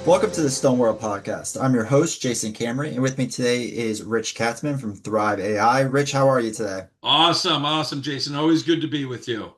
Welcome to the Stone World Podcast. I'm your host, Jason Cameron, and with me today is Rich Katzmann from Thryve AI. Rich, how are you today? Awesome, awesome, Jason. Always good to be with you.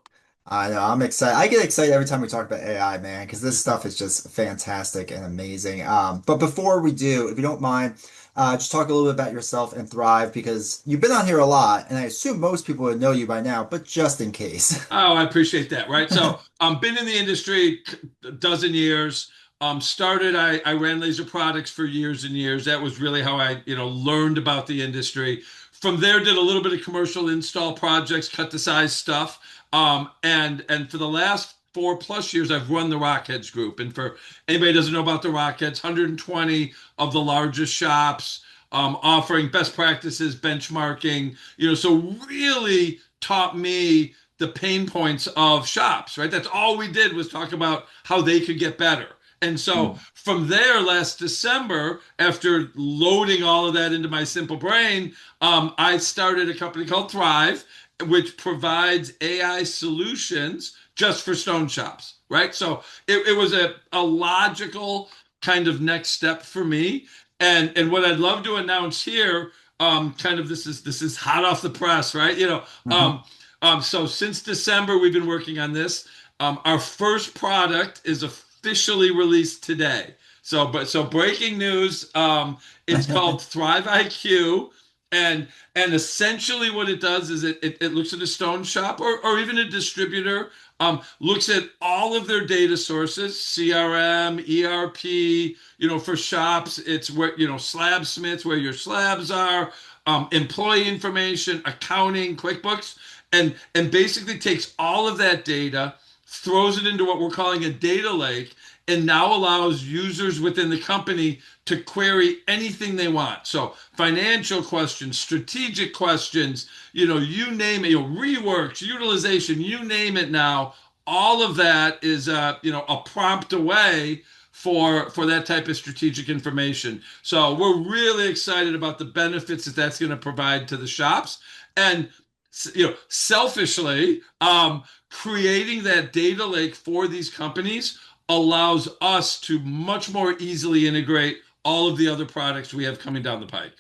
I know, I'm excited. I get excited every time we talk about AI, man, because this stuff is just fantastic and amazing. But before we do, if you don't mind, just talk a little bit about yourself and Thrive, because you've been on here a lot, and I assume most people would know you by now, but just in case. Oh, I appreciate that. Right. So, been in the industry a dozen years. I ran laser products for years and years. That was really how I learned about the industry. From there, did a little bit of commercial install projects, cut to size stuff. And for the last 4+ years, I've run the Rockheads group. And for anybody who doesn't know about the Rockheads, 120 of the largest shops, offering best practices, benchmarking. So really taught me the pain points of shops, right? That's all we did was talk about how they could get better. And so Mm. from there, last December, after loading all of that into my simple brain, I started a company called Thryve, which provides AI solutions just for stone shops, right? So it was a logical kind of next step for me. And what I'd love to announce here, kind of this is hot off the press, right? Hmm. So since December, we've been working on this. Our first product is officially released today. So breaking news. It's called Thrive IQ, and essentially what it does is it looks at a stone shop or even a distributor, looks at all of their data sources, CRM, ERP. For shops, it's where slab smiths, where your slabs are, employee information, accounting, QuickBooks, and basically takes all of that data, throws it into what we're calling a data lake, and now allows users within the company to query anything they want. So financial questions, strategic questions, you name it, reworks, utilization, you name it now. All of that is a prompt away for that type of strategic information. So we're really excited about the benefits that that's going to provide to the shops. And selfishly, creating that data lake for these companies allows us to much more easily integrate all of the other products we have coming down the pike.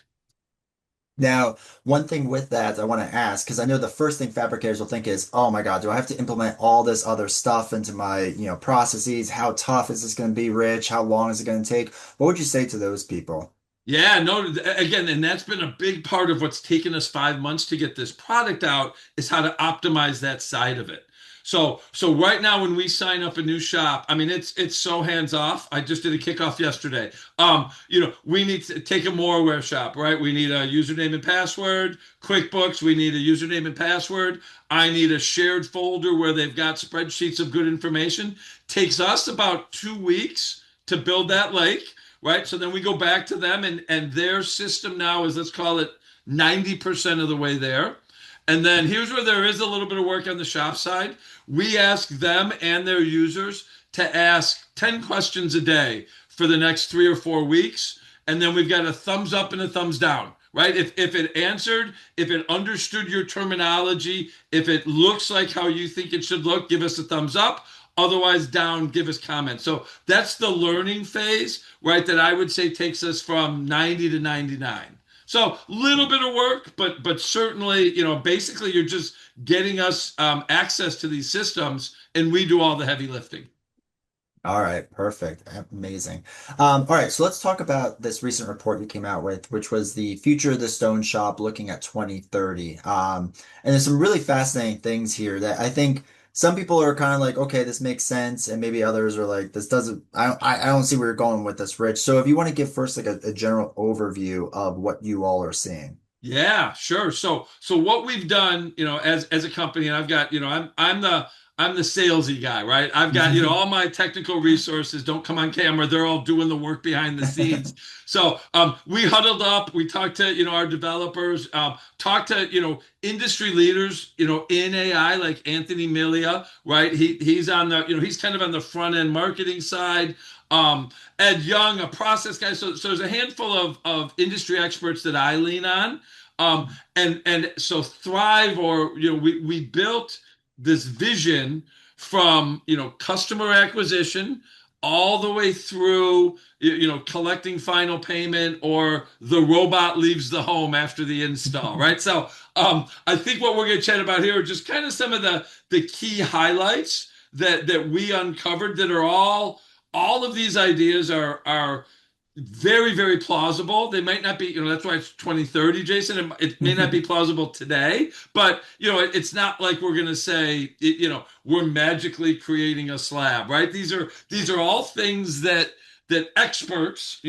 Now, one thing with that I want to ask, because I know the first thing fabricators will think is, oh my God, do I have to implement all this other stuff into my, processes? How tough is this going to be, Rich? How long is it going to take? What would you say to those people? Yeah, no, again, and that's been a big part of what's taken us 5 months to get this product out is how to optimize that side of it. So right now when we sign up a new shop, I mean it's so hands off. I just did a kickoff yesterday. We need to take a more aware shop, right? We need a username and password. QuickBooks, we need a username and password. I need a shared folder where they've got spreadsheets of good information. Takes us about 2 weeks to build that lake, right? So then we go back to them, and their system now is, let's call it 90% of the way there. And then here's where there is a little bit of work on the shop side. We ask them and their users to ask 10 questions a day for the next 3 or 4 weeks. And then we've got a thumbs up and a thumbs down, right? If it answered, if it understood your terminology, if it looks like how you think it should look, give us a thumbs up. Otherwise, down, give us comments. So that's the learning phase, right? That I would say takes us from 90 to 99. So little bit of work, but certainly, basically you're just getting us access to these systems, and we do all the heavy lifting. All right, perfect. Amazing. All right, so let's talk about this recent report you came out with, which was the future of the stone shop looking at 2030. And there's some really fascinating things here that I think some people are kind of like, okay, this makes sense, and maybe others are like, this doesn't. I don't see where you're going with this, Rich. So if you want to give first like a general overview of what you all are seeing. Yeah, sure. So what we've done, as a company, and I've got, I'm the salesy guy, right? I've got, all my technical resources don't come on camera. They're all doing the work behind the scenes. So we huddled up, we talked to, our developers, talked to, industry leaders, in AI, like Anthony Milia, right? He's on the, he's kind of on the front end marketing side. Ed Young, a process guy. So there's a handful of industry experts that I lean on. And so Thrive, or we built this vision from customer acquisition, all the way through, collecting final payment or the robot leaves the home after the install, right? So I think what we're going to chat about here are just kind of some of the key highlights that we uncovered that are all of these ideas are very, very plausible. They might not be, that's why it's 2030, Jason. It may not be plausible today, but it's not like we're going to say, we're magically creating a slab, right? These are all things that experts,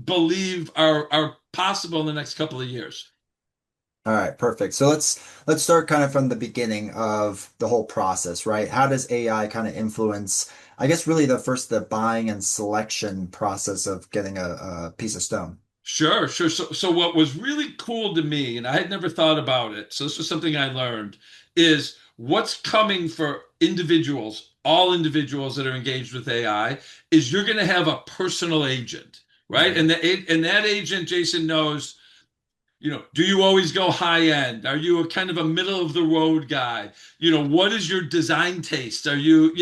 believe are possible in the next couple of years. All right, perfect. So let's start kind of from the beginning of the whole process, right? How does AI kind of influence, I guess, really the buying and selection process of getting a piece of stone? Sure, sure. So what was really cool to me, and I had never thought about it, so this was something I learned, is what's coming for individuals, all individuals that are engaged with AI, is you're going to have a personal agent, right? Mhm. And that agent, Jason, knows, do you always go high end? Are you a kind of a middle of the road guy? What is your design taste? Are you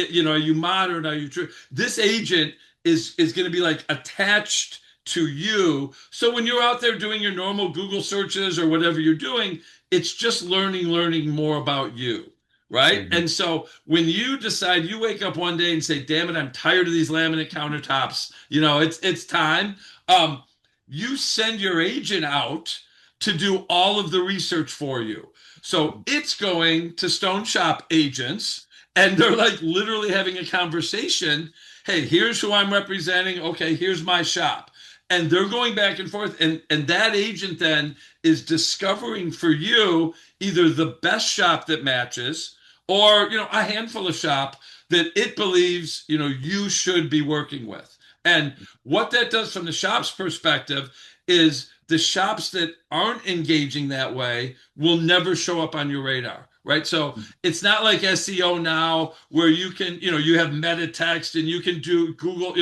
modern? Are you true? This agent is going to be like attached to you. So when you're out there doing your normal Google searches or whatever you're doing, it's just learning more about you. Right. Mhm. And so when you decide you wake up one day and say, damn it, I'm tired of these laminate countertops, it's time. Um, you send your agent out to do all of the research for you. So it's going to stone shop agents and they're like literally having a conversation. Hey, here's who I'm representing. Okay, here's my shop. And they're going back and forth. And that agent then is discovering for you either the best shop that matches or, a handful of shop that it believes, you should be working with. And what that does from the shop's perspective is the shops that aren't engaging that way will never show up on your radar, right? So it's not like SEO now where you can, you have meta text and you can do Google,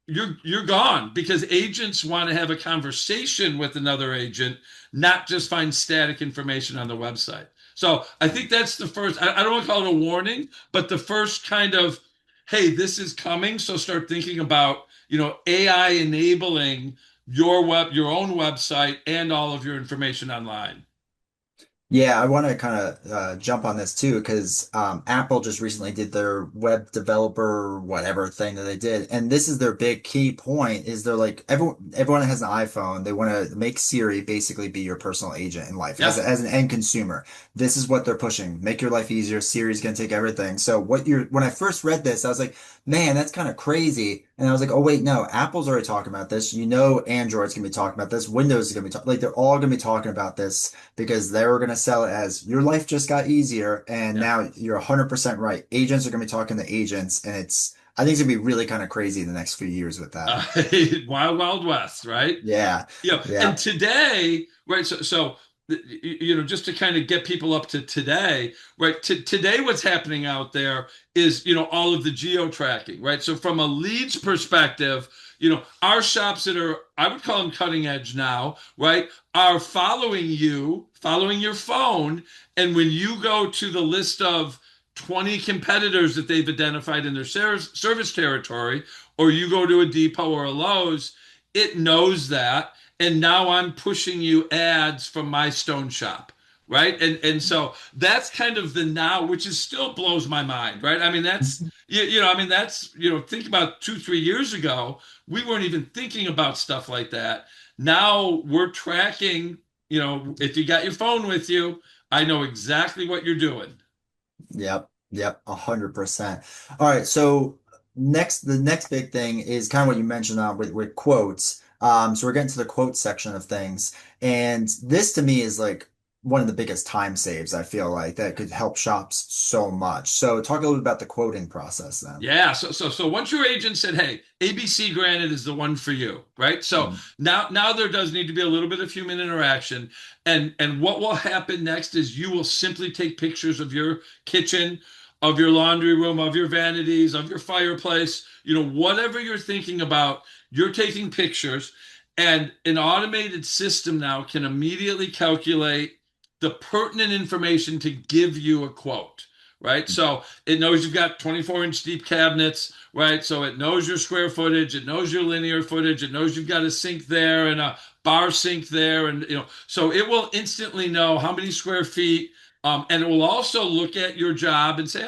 you're gone because agents want to have a conversation with another agent, not just find static information on the website. So I think that's the first, I don't want to call it a warning, but the first kind of, hey, this is coming. So start thinking about, AI enabling your own website and all of your information online. Yeah, I want to kind of jump on this too because Apple just recently did their web developer whatever thing that they did, and this is their big key point is they're like everyone that has an iPhone, they want to make Siri basically be your personal agent in life Yeah. as an end consumer. This is what they're pushing. Make your life easier. Siri's gonna take everything. So when I first read this, I was like, man, that's kind of crazy. And I was like, oh wait, no, Apple's already talking about this. Android's gonna be talking about this. Windows is gonna be talking like they're all gonna be talking about this because they were going to sell it as your life just got easier. And Yeah. now you're 100% right. Agents are going to be talking to agents. And I think it's going to be really kind of crazy in the next few years with that. Uh, Wild Wild West, right? Yeah. And Yeah. today, right? So just to kind of get people up to today, right? Today, what's happening out there is, all of the geo tracking, right? So from a leads perspective, our shops that are, I would call them cutting edge now, right? Are following you, following your phone, and when you go to the list of 20 competitors that they've identified in their service territory, or you go to a Depot or a Lowe's, it knows that. And now I'm pushing you ads from my stone shop. Right. And so that's kind of the now, which is still blows my mind. Right. I mean, think about 2, 3 years ago, we weren't even thinking about stuff like that. Now we're tracking, if you got your phone with you, I know exactly what you're doing. Yep. Yep. 100%. All right. So the next big thing is kind of what you mentioned with quotes. So we're getting to the quote section of things. And this to me is like one of the biggest time saves, I feel like that could help shops so much. So talk a little bit about the quoting process then. Yeah, so once your agent said, "Hey, ABC Granite is the one for you," right? So Mhm. now there does need to be a little bit of human interaction, and what will happen next is you will simply take pictures of your kitchen, of your laundry room, of your vanities, of your fireplace, whatever you're thinking about, you're taking pictures, and an automated system now can immediately calculate the pertinent information to give you a quote. right? So it knows you've got 24-inch deep cabinets, right? So it knows your square footage, it knows your linear footage, it knows you've got a sink there and a bar sink there, and so it will instantly know how many square feet, and it will also look at your job and say,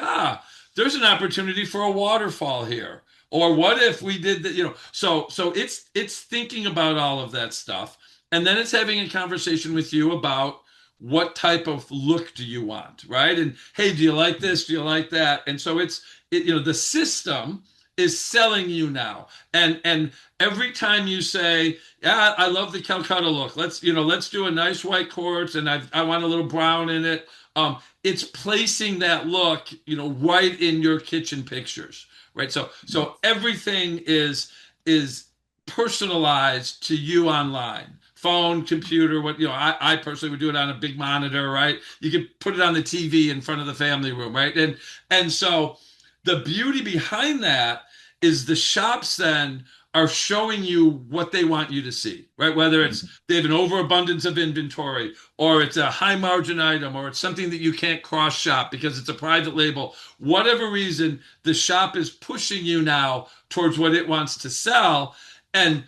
there's an opportunity for a waterfall here. Or what if we did that? So it's thinking about all of that stuff, and then it's having a conversation with you about what type of look do you want, right? And hey, do you like this? Do you like that? And so the system is selling you now. And every time you say, yeah, I love the Calcutta look. Let's do a nice white quartz, and I want a little brown in it. It's placing that look, right in your kitchen pictures, right? So everything is personalized to you online. Phone, computer, I personally would do it on a big monitor, right? You could put it on the TV in front of the family room, right? And so the beauty behind that is the shops then are showing you what they want you to see, right? Whether it's they have an overabundance of inventory, or it's a high margin item, or it's something that you can't cross shop because it's a private label. Whatever reason, the shop is pushing you now towards what it wants to sell. And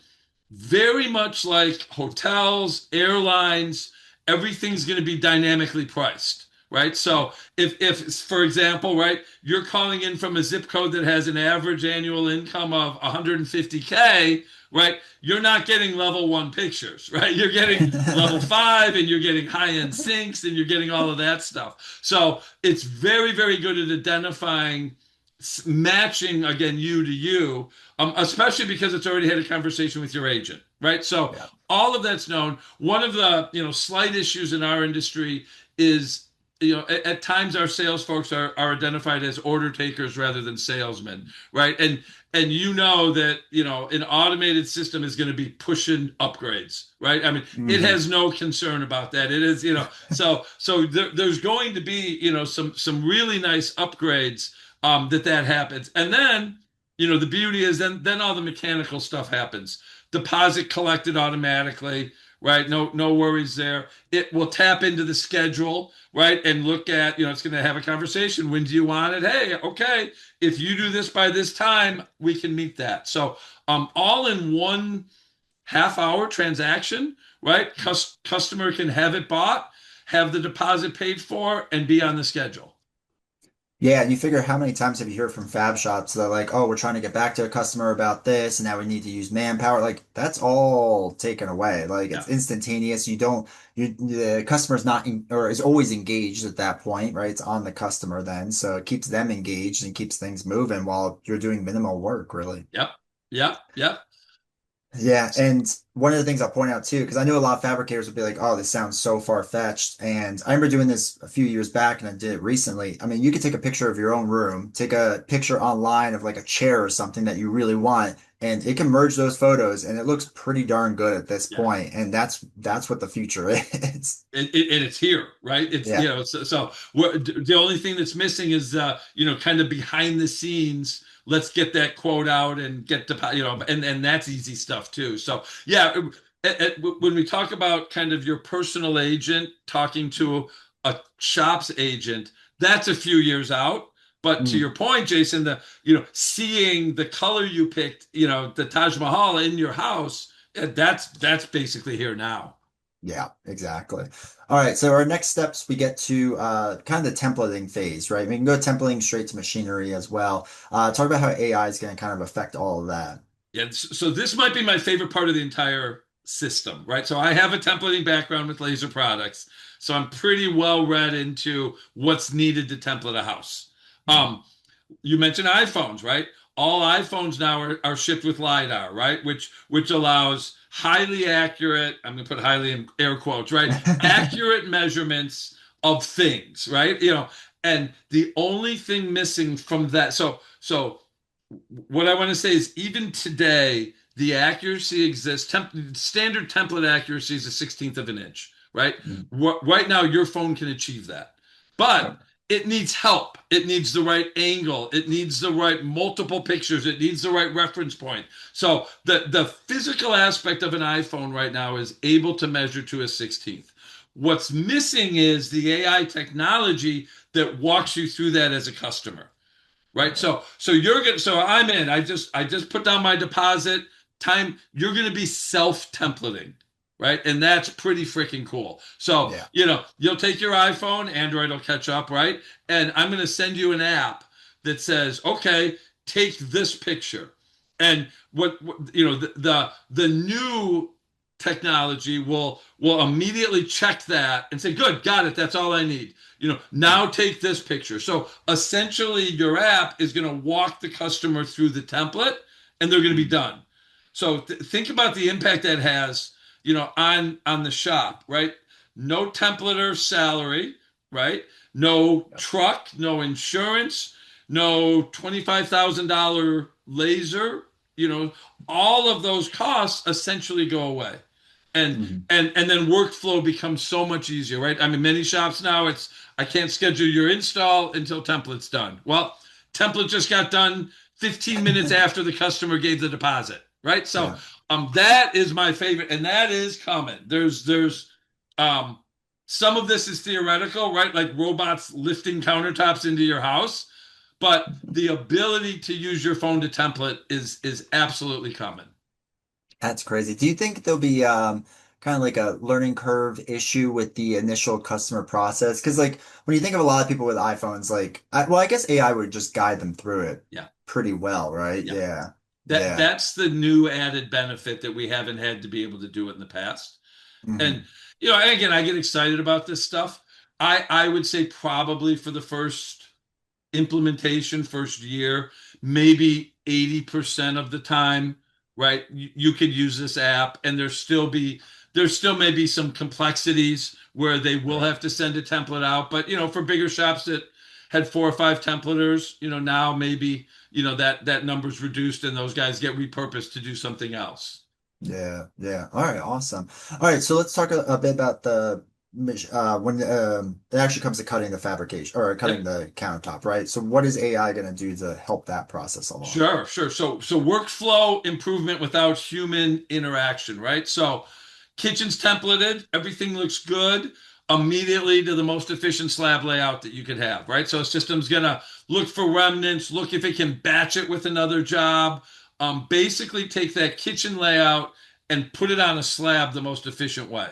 very much like hotels, airlines, everything's going to be dynamically priced, right? So if for example, right, you're calling in from a zip code that has an average annual income of 150K, right? You're not getting level one pictures, right? You're getting level five, and you're getting high end sinks, and you're getting all of that stuff. So it's very, very good at identifying, matching again you to you, especially because it's already had a conversation with your agent, right? So Yeah. all of that's known. One of the slight issues in our industry is at times our sales folks are identified as order takers rather than salesmen, right? And that an automated system is going to be pushing upgrades, right? I mean, it Hmm. has no concern about that. It is, there's going to be some really nice upgrades, that happens. And then the beauty is then all the mechanical stuff happens. Deposit collected automatically, right? No worries there. It will tap into the schedule, right? And look at, it's going to have a conversation. When do you want it? Hey, okay, if you do this by this time, we can meet that. So all in one half-hour transaction, right? Customer can have it bought, have the deposit paid for, and be on the schedule. Yeah, and you figure how many times have you heard from fab shops that are like, oh, we're trying to get back to a customer about this, and now we need to use manpower. Like that's all taken away. Like Yeah. it's instantaneous. The customer's not or is always engaged at that point, right? It's on the customer then, so it keeps them engaged and keeps things moving while you're doing minimal work, really. Yep. Yep. Yep. Yeah, and one of the things I'll point out too, because I know a lot of fabricators will be like, "Oh, this sounds so far-fetched." And I remember doing this a few years back, and I did it recently. I mean, you could take a picture of your own room, take a picture online of like a chair or something that you really want, and it can merge those photos, and it looks pretty darn good at this Yeah. point. And that's what the future is. And it's here, right? It's Yeah. so the only thing that's missing is kind of behind the scenes. Let's get that quote out and get to and that's easy stuff too. So yeah, when we talk about kind of your personal agent talking to a shop's agent, that's a few years out. But to Mm. your point, Jason, the seeing the color you picked, the Taj Mahal in your house, that's basically here now. Yeah, exactly. All right, so our next steps, we get to kind of the templating phase, right? We can go templating straight to machinery as well. Talk about how AI is going to kind of affect all of that. Yeah, so this might be my favorite part of the entire system, right? So I have a templating background with laser products, so I'm pretty well read into what's needed to template a house. Um, you mentioned iPhones, right? All iPhones now are shipped with LiDAR, right? Which allows highly accurate, I'm going to put highly in air quotes, right? Accurate measurements of things, right? And the only thing missing from that, so what I want to say is even today, the accuracy exists. Standard template accuracy is a 16th of an inch, right? Mm. Right now, your phone can achieve that. But Yep. it needs help. It needs the right angle. It needs the right multiple pictures. It needs the right reference point. So the physical aspect of an iPhone right now is able to measure to a 16th. What's missing is the AI technology that walks you through that as a customer, right? So I'm in. I just put down my deposit. Time you're going to be self-templating, right? And that's pretty freaking cool. So, Yeah. you'll take your iPhone, Android will catch up, right? And I'm going to send you an app that says, "Okay, take this picture." And the new technology will immediately check that and say, "Good, got it. That's all I need." Now take this picture. So essentially, your app is going to walk the customer through the template, and they're going to be Mhm. done. So think about the impact that has, on the shop, right? No templater salary, right? No Yep. truck, no insurance, no $25,000 laser. You know, all of those costs essentially go away, and Mhm. and then workflow becomes so much easier, right? I mean, many shops now it's I can't schedule your install until template's done. Well, template just got done 15 minutes after the customer gave the deposit, right? So Yeah. that is my favorite, and that is coming. There's um some of this is theoretical, right? Like robots lifting countertops into your house, but the ability to use your phone to template is absolutely coming. That's crazy. Do you think there'll be kind of like a learning curve issue with the initial customer process? Because like when you think of a lot of people with iPhones, like I guess AI would just guide them through it Yeah. pretty well, right? Yeah. Yeah. That Yeah. that's the new added benefit that we haven't had to be able to do it in the past. And Hmm. and again, I get excited about this stuff. I would say probably for the first implementation, first year, maybe 80% of the time, right? You could use this app, and there still may be some complexities where they will Right. have to send a template out. But for bigger shops that had 4 or 5 templaters, now maybe that number's reduced and those guys get repurposed to do something else. Yeah. Yeah. All right. Awesome. All right. So let's talk a bit about when it actually comes to cutting the fabrication or cutting Yep. the countertop, right? So what is AI going to do to help that process along? Sure, sure. So workflow improvement without human interaction, right? So kitchen's templated, everything looks good, immediately to the most efficient slab layout that you could have, right? So a system's gonna look for remnants, look if it can batch it with another job, basically take that kitchen layout and put it on a slab the most efficient way.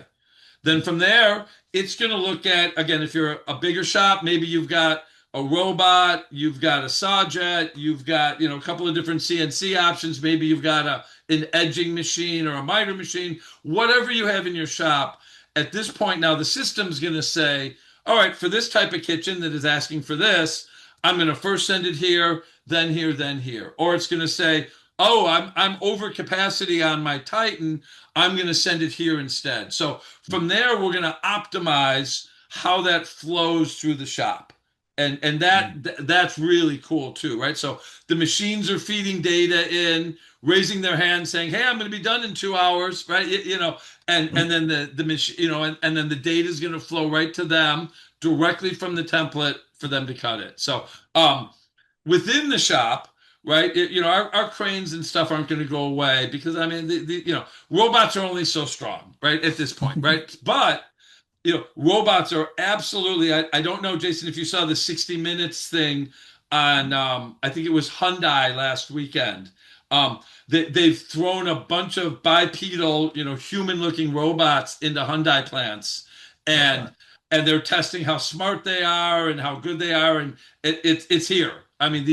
Then from there, it's going to look at, again, if you're a bigger shop, maybe you've got a robot, you've got a saw jet, you've got, a couple of different CNC options. Maybe you've got an edging machine or a miter machine, whatever you have in your shop. At this point now, the system's going to say, all right, for this type of kitchen that is asking for this, I'm going to first send it here, then here, then here. Or it's going to say, oh, I'm over capacity on my Titan. I'm going to send it here instead. So from there, we're going to optimize how that flows through the shop. And that's really cool too, right? So the machines are feeding data in, raising their hand, saying, "Hey, I'm going to be done in 2 hours," right? And then the machine, and then the data is going to flow right to them directly from the template for them to cut it. So within the shop, right? Our cranes and stuff aren't going to go away because I mean, robots are only so strong, right? At this point, right? But robots are absolutely. I don't know, Jason, if you saw the 60 Minutes thing on, I think it was Hyundai last weekend. They've thrown a bunch of bipedal, human-looking robots into Hyundai plants, Okay. and and they're testing how smart they are and how good they are, and it's here. I mean,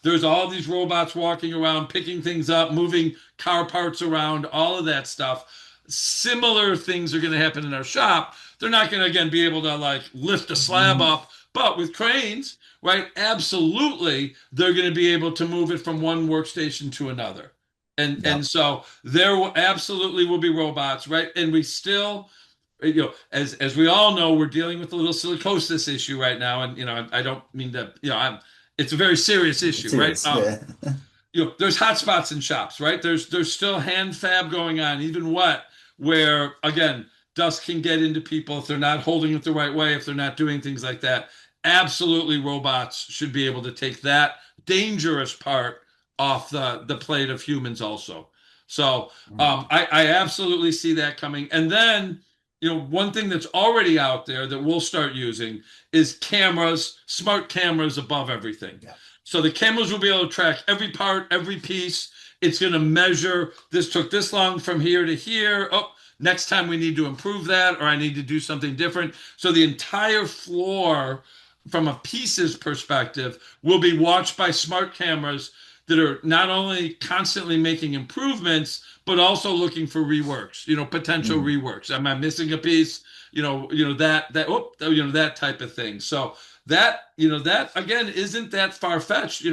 there's all these robots walking around, picking things up, moving car parts around, all of that stuff. Similar things are going to happen in our shop. They're not going to again be able to like lift a slab Mhm. up, but with cranes, right? Absolutely, they're going to be able to move it from one workstation to another. And Yep. so there will absolutely will be robots, right? And we still, as we all know, we're dealing with a little silicosis issue right now, and I don't mean to, it's a very serious issue, right? Serious. Yeah. There's hot spots in shops, right? There's still hand fab going on, even wet, where again, dust can get into people if they're not holding it the right way, if they're not doing things like that. Absolutely, robots should be able to take that dangerous part off the plate of humans also. So Mm. I absolutely see that coming. And then one thing that's already out there that we'll start using is cameras, smart cameras above everything. Yeah. So the cameras will be able to track every part, every piece. It's going to measure this took this long from here to here. Oh, next time we need to improve that, or I need to do something different. So the entire floor, from a pieces perspective, will be watched by smart cameras that are not only constantly making improvements, but also looking for reworks, potential Mhm. reworks. Am I missing a piece? That type of thing. So that again isn't that far fetched.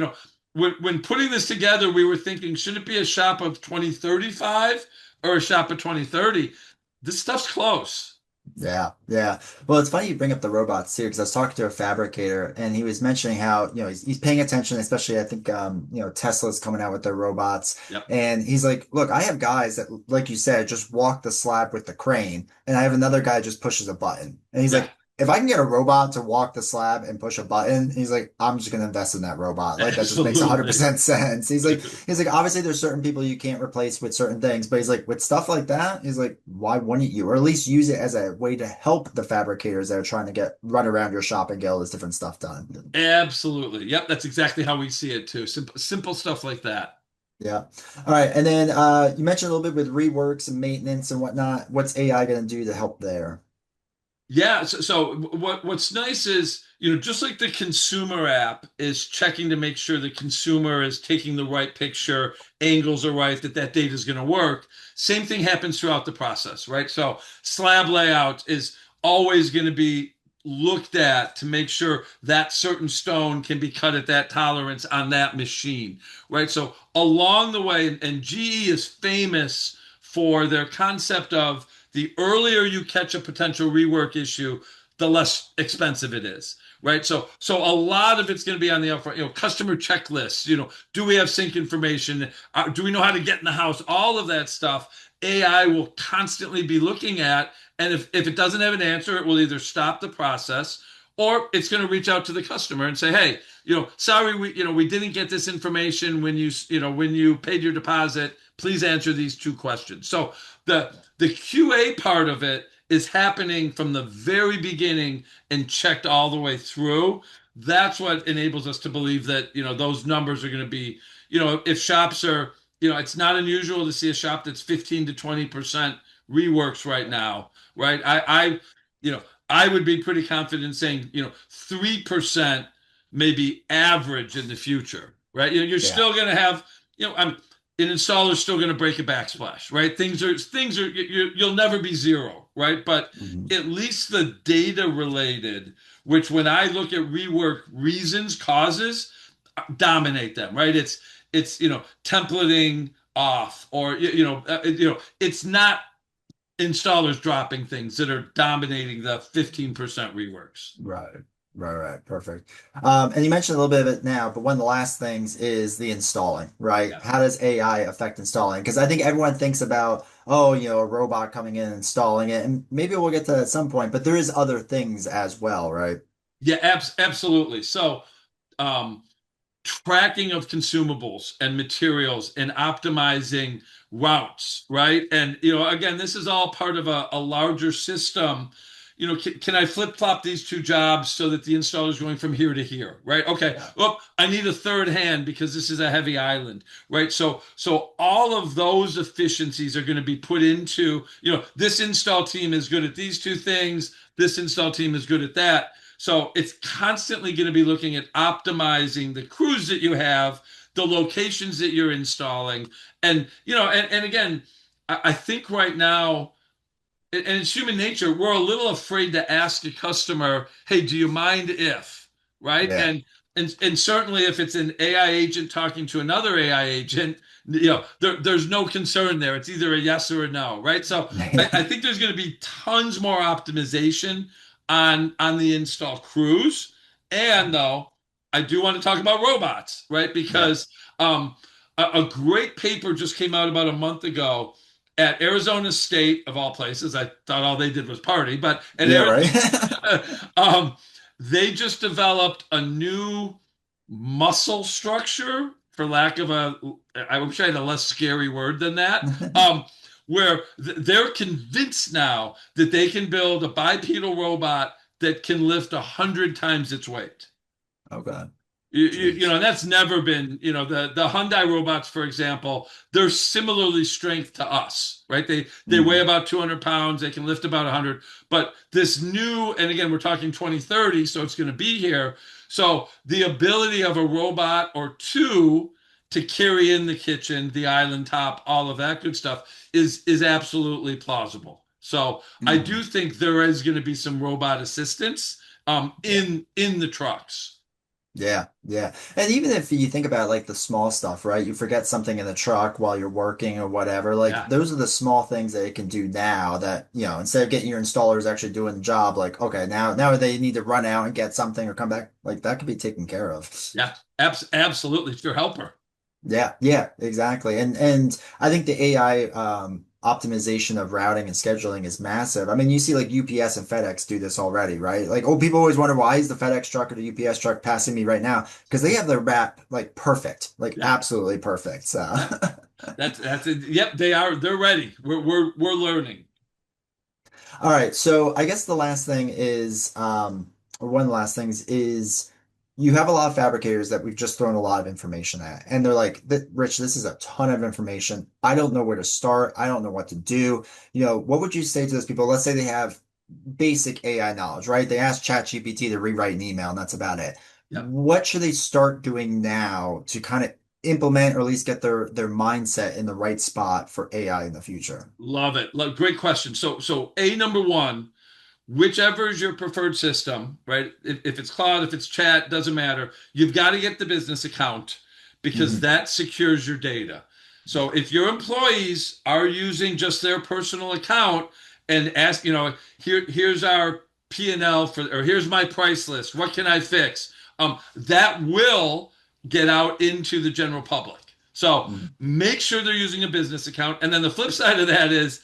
When putting this together, we were thinking, should it be a shop of 2035 or a shop of 2030? This stuff's close. Yeah, yeah. Well, it's funny you bring up the robots too, because I was talking to a fabricator and he was mentioning how, he's paying attention, especially I think Tesla's coming out with their robots. Yep. And he's like, look, I have guys that, like you said, just walk the slab with the crane, and I have another guy just pushes a button. And he's Yeah. like, if I can get a robot to walk the slab and push a button, he's like, I'm just gonna invest in that robot. Like that just makes Absolutely. 100% sense. He's like, obviously there's certain people you can't replace with certain things, but he's like, with stuff like that, he's like, why wouldn't you? Or at least use it as a way to help the fabricators that are trying to run around your shop and get all this different stuff done. Absolutely. Yep, that's exactly how we see it too. Simple stuff like that. Yeah. All right. And then you mentioned a little bit with reworks and maintenance and whatnot. What's AI going to do to help there? Yeah, so what's nice is, just like the consumer app is checking to make sure the consumer is taking the right picture, angles are right, that data is going to work. Same thing happens throughout the process, right? So slab layout is always going to be looked at to make sure that certain stone can be cut at that tolerance on that machine, right? So along the way, and GE is famous for their concept of the earlier you catch a potential rework issue, the less expensive it is. Right. So a lot of it's going to be on the upfront, customer checklists, do we have sync information? Do we know how to get in the house? All of that stuff, AI will constantly be looking at. And if it doesn't have an answer, it will either stop the process or it's going to reach out to the customer and say, hey, sorry, we didn't get this information when you paid your deposit. Please answer these two questions. So the QA part of it is happening from the very beginning and checked all the way through. That's what enables us to believe that, those numbers are going to be, if shops are, it's not unusual to see a shop that's 15 to 20% reworks right now, right? You know, I would be pretty confident saying, 3% may be average in the future, right? You're Yeah. still going to have, an installer's still going to break a backsplash, right? Things are you'll never be zero, right? But Mhm. at least the data related, which when I look at rework reasons, causes, dominate them, right? It's templating off, or it's not installers dropping things that are dominating the 15% reworks. Right. Right, right. Perfect. And you mentioned a little bit of it now, but one of the last things is the installing, right? Yeah. How does AI affect installing? Because I think everyone thinks about, oh, a robot coming in and installing it, and maybe we'll get to that at some point, but there is other things as well, right? Yeah, absolutely. So, um, tracking of consumables and materials and optimizing routes, right? And again, this is all part of a larger system. Can I flip flop these two jobs so that the installer is going from here to here, right? Okay. Yeah. Well, I need a third hand because this is a heavy island, right? So all of those efficiencies are going to be put into, this install team is good at these two things. This install team is good at that. So it's constantly going to be looking at optimizing the crews that you have, the locations that you're installing. And again, I think right now, and it's human nature, we're a little afraid to ask a customer, hey, do you mind if, right? Yeah. And certainly if it's an AI agent talking to another AI agent, there's no concern there. It's either a yes or a no, right? So I think there's going to be tons more optimization on the install crews. And though I do want to talk about robots, right? Yeah. Because a great paper just came out about a month ago at Arizona State, of all places. I thought all they did was party, but at Yeah, right. um, they just developed a new muscle structure, for lack of I wish I had a less scary word than that, where they're convinced now that they can build a bipedal robot that can lift 100 times its weight. Okay. You know, Jeez. and that's never been, the Hyundai robots, for example, they're similarly strength to us, right? They weigh Mm. about 200 pounds, they can lift about 100. But this new, and again, we're talking 2030, so it's going to be here. So the ability of a robot or two to carry in the kitchen, the island top, all of that good stuff is absolutely plausible. So I do Mm. think there is going to be some robot assistance Yeah. in the trucks. Yeah, yeah. And even if you think about like the small stuff, right? You forget something in the truck while you're working or whatever. Like Yeah. those are the small things that it can do now that, instead of getting your installers actually doing the job, like, okay, now they need to run out and get something or come back. Like that could be taken care of. Yeah, absolutely. It's your helper. Yeah, yeah, exactly. And I think the AI optimization of routing and scheduling is massive. I mean, you see like UPS and FedEx do this already, right? Like, oh, people always wonder why is the FedEx truck or the UPS truck passing me right now? Because they have their map like perfect, like Yeah, absolutely perfect. So yeah. That's it. Yep, they are. They're ready. We're learning. all right, so I guess the last thing is, or one of the last things is you have a lot of fabricators that we've just thrown a lot of information at, and they're like, Rich, this is a ton of information. I don't know where to start. I don't know what to do. What would you say to those people? Let's say they have basic AI knowledge, right? They ask ChatGPT to rewrite an email, and that's about it. Yep. What should they start doing now to kind of implement or at least get their mindset in the right spot for AI in the future? Love it. Great question. So A number one, whichever is your preferred system, right? If it's cloud, if it's chat, doesn't matter. You've got to get the business account because Hmm. that secures your data. So Yeah. if your employees are using just their personal account and ask, here's our P&L or here's my price list. What can I fix? That will get out into the general public. So Mhm. make sure they're using a business account. And then the flip side of that is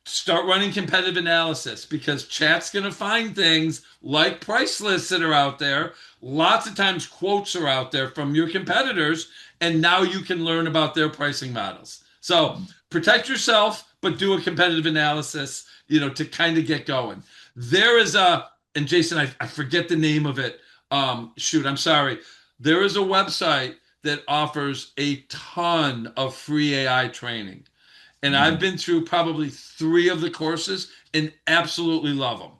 start running competitive analysis because chat's going to find things like price lists that are out there. Lots of times quotes are out there from your competitors, and now you can learn about their pricing models. So protect yourself, but do a competitive analysis, to kind of get going. There is and Jason, I forget the name of it. Shoot, I'm sorry. There is a website that offers a ton of free AI training, and I've Mhm. been through probably three of the courses and absolutely love them.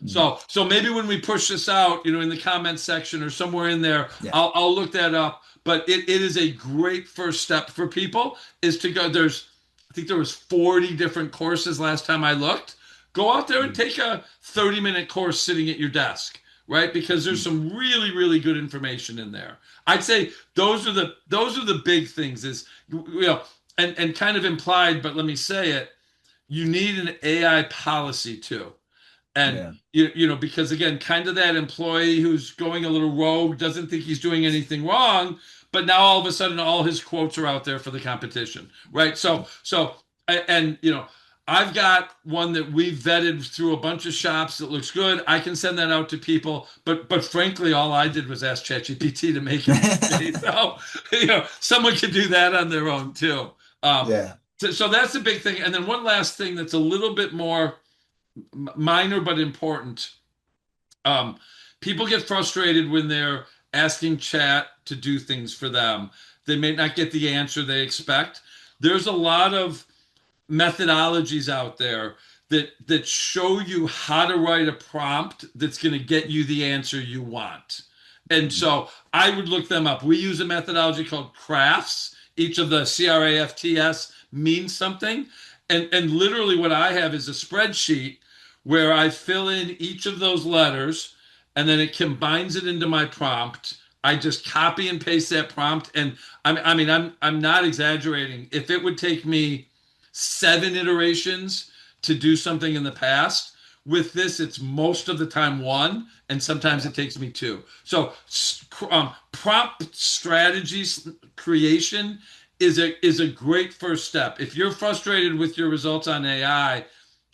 Mhm. So maybe when we push this out, in the comments section or somewhere in there, Yeah. I'll look that up. But it is a great first step for people is to go. I think there was 40 different courses last time I looked. Go out there and Mhm. take a 30-minute course sitting at your desk, right? Because there's Mhm. some really, really good information in there. I'd say those are the big things is and kind of implied, but let me say it, you need an AI policy too. And Yeah. because again, kind of that employee who's going a little rogue doesn't think he's doing anything wrong, but now all of a sudden all his quotes are out there for the competition, right? And I've got one that we vetted through a bunch of shops that looks good. I can send that out to people, but frankly, all I did was ask ChatGPT to make it for me. So someone can do that on their own too. Um, Yeah. so that's the big thing. And then one last thing that's a little bit more minor but important. Um, People get frustrated when they're asking chat to do things for them. They may not get the answer they expect. There's a lot of methodologies out there that show you how to write a prompt that's going to get you the answer you want. And so I would look them up. We use a methodology called crafts. Each of the CRAFTS means something. And literally what I have is a spreadsheet where I fill in each of those letters and then it combines it into my prompt. I just copy and paste that prompt. And I'm not exaggerating. If it would take me 7 iterations to do something in the past. With this, it's most of the time one, and sometimes Yeah. it takes me two. So, prompt strategies creation is a great first step. If you're frustrated with your results on AI,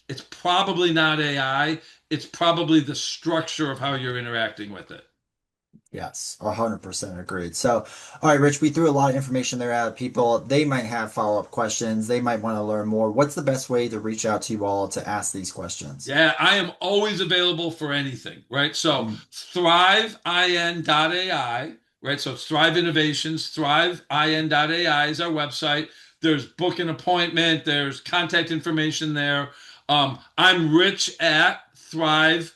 it's probably not AI. It's probably the structure of how you're interacting with it. Yes, 100% agreed. So, all right, Rich, we threw a lot of information there at people. They might have follow-up questions. They might want to learn more. What's the best way to reach out to you all to ask these questions? Yeah, I am always available for anything, right? So Mm, thrivein.ai, right? So it's Thrive Innovations, thrivein.ai is our website. There's book an appointment, there's contact information there. I'm rich at thrivein.ai.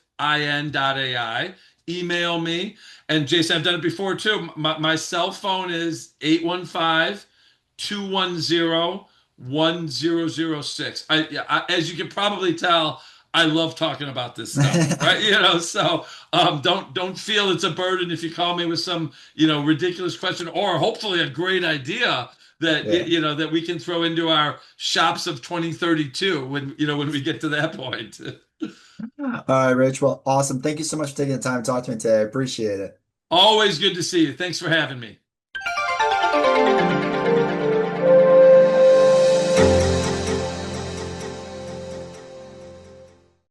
Email me. And Jason, I've done it before too. My cell phone is 815-210-1006. As you can probably tell, I love talking about this stuff, right? So don't feel it's a burden if you call me with some ridiculous question or hopefully a great idea that Yeah. that we can throw into our shops of 2032 when we get to that point. All right, Rich. Well, awesome. Thank you so much for taking the time to talk to me today. I appreciate it. Always good to see you. Thanks for having me.